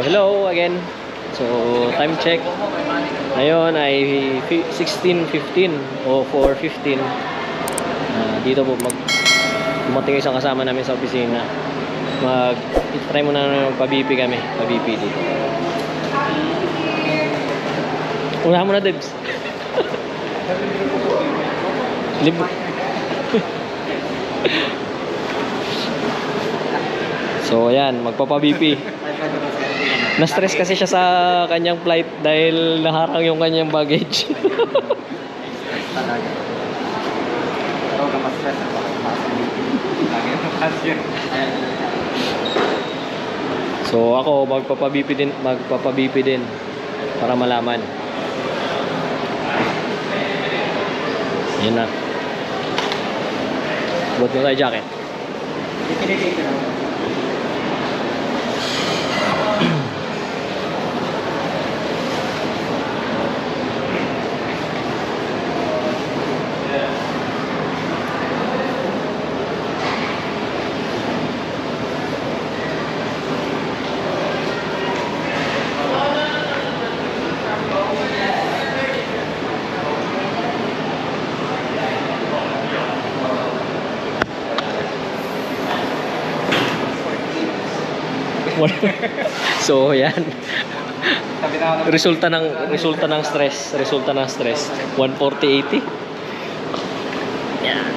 hello again. So, time check. Ngayon ay 16:15 o 4:15. Dito po dumating isang kasama namin sa opisina. Try muna na pa-BP kami. Pa-BP dito. Unahan mo na, Debs. So, ayan. Magpapa-BP. Na-stress kasi siya sa kanyang flight dahil naharang yung kanyang baggage. Talaga. Oo, mas-stress ako. So ako magpapa-BP din para malaman. Yan na. Buat mo tayo jacket. So yan. Resulta ng stress, 140-80. Yan.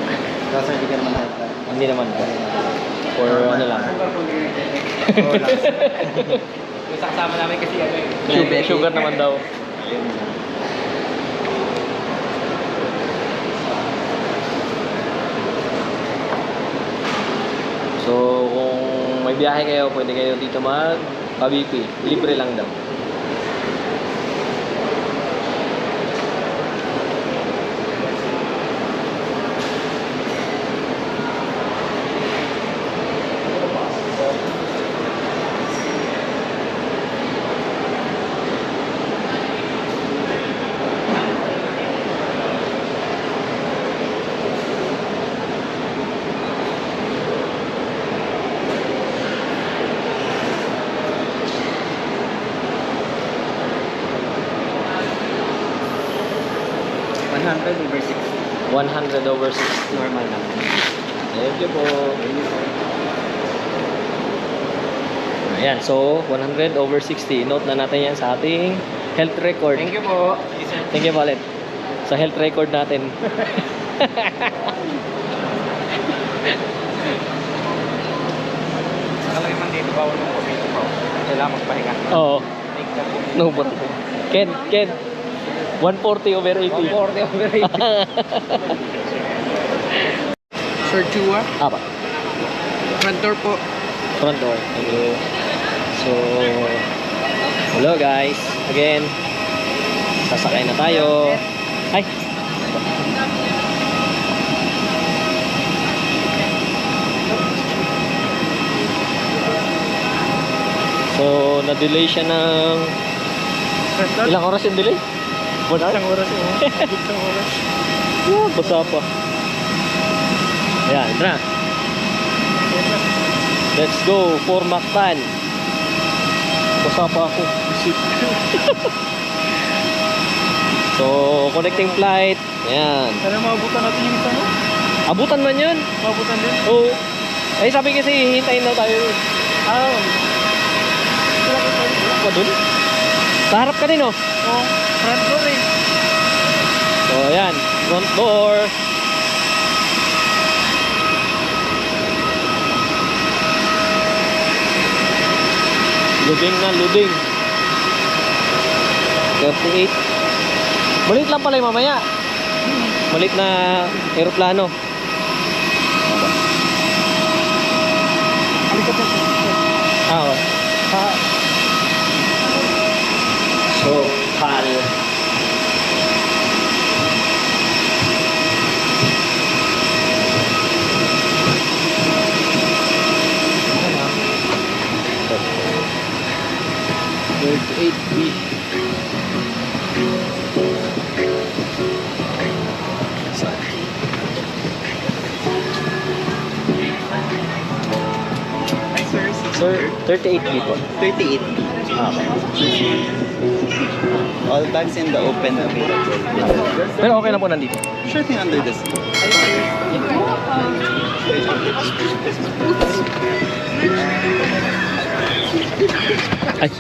Kasi hindi ka naman nakita. Hindi naman po. Or ano lang. Yung kasama namin kasi Sugar naman daw. So kung may biyahe kayo, pwede kayo dito mag-BP. Libre lang daw. over 60. 100/60. Normal lang. Thank you po. Ayan, so 100/60. Note na natin yan sa ating health record. Thank you po. Thank you po ulit. Sa health record natin. Nakalagay man dito, bawal mong kumito po. Kailangan magpahinga. Oo. No problem. Ken. 140/80. 140/80. Sir Chua, Apa. front door po. Front door. Thank you. So, hello guys. Again. Sasakay na tayo. Hi. So, na-delay siya ng ilang oras yung delay? 1 hour? Isang oras mo. Isang oras. Basa pa. Ayan, ito na. Let's go for Mactan. Basa pa ako. So, connecting flight. Ayan. Sana maabutan natin yung isa mo? Abutan man yun. Maabutan din? Oo. Eh, sabi kasi hintayin daw tayo. Ako dun? Sa harap ka din, oh. Oo. Front door eh. So, ayan. Front door. Loading na, loading. 38. Malit lang pala yung mamaya. Malit na aeroplano. Okay. So, PAL. Bird 8B. Sir, 38 people. 38. Okay. All bags in the open available. Pero okay na po nandito. Sure thing under the seat. Ay.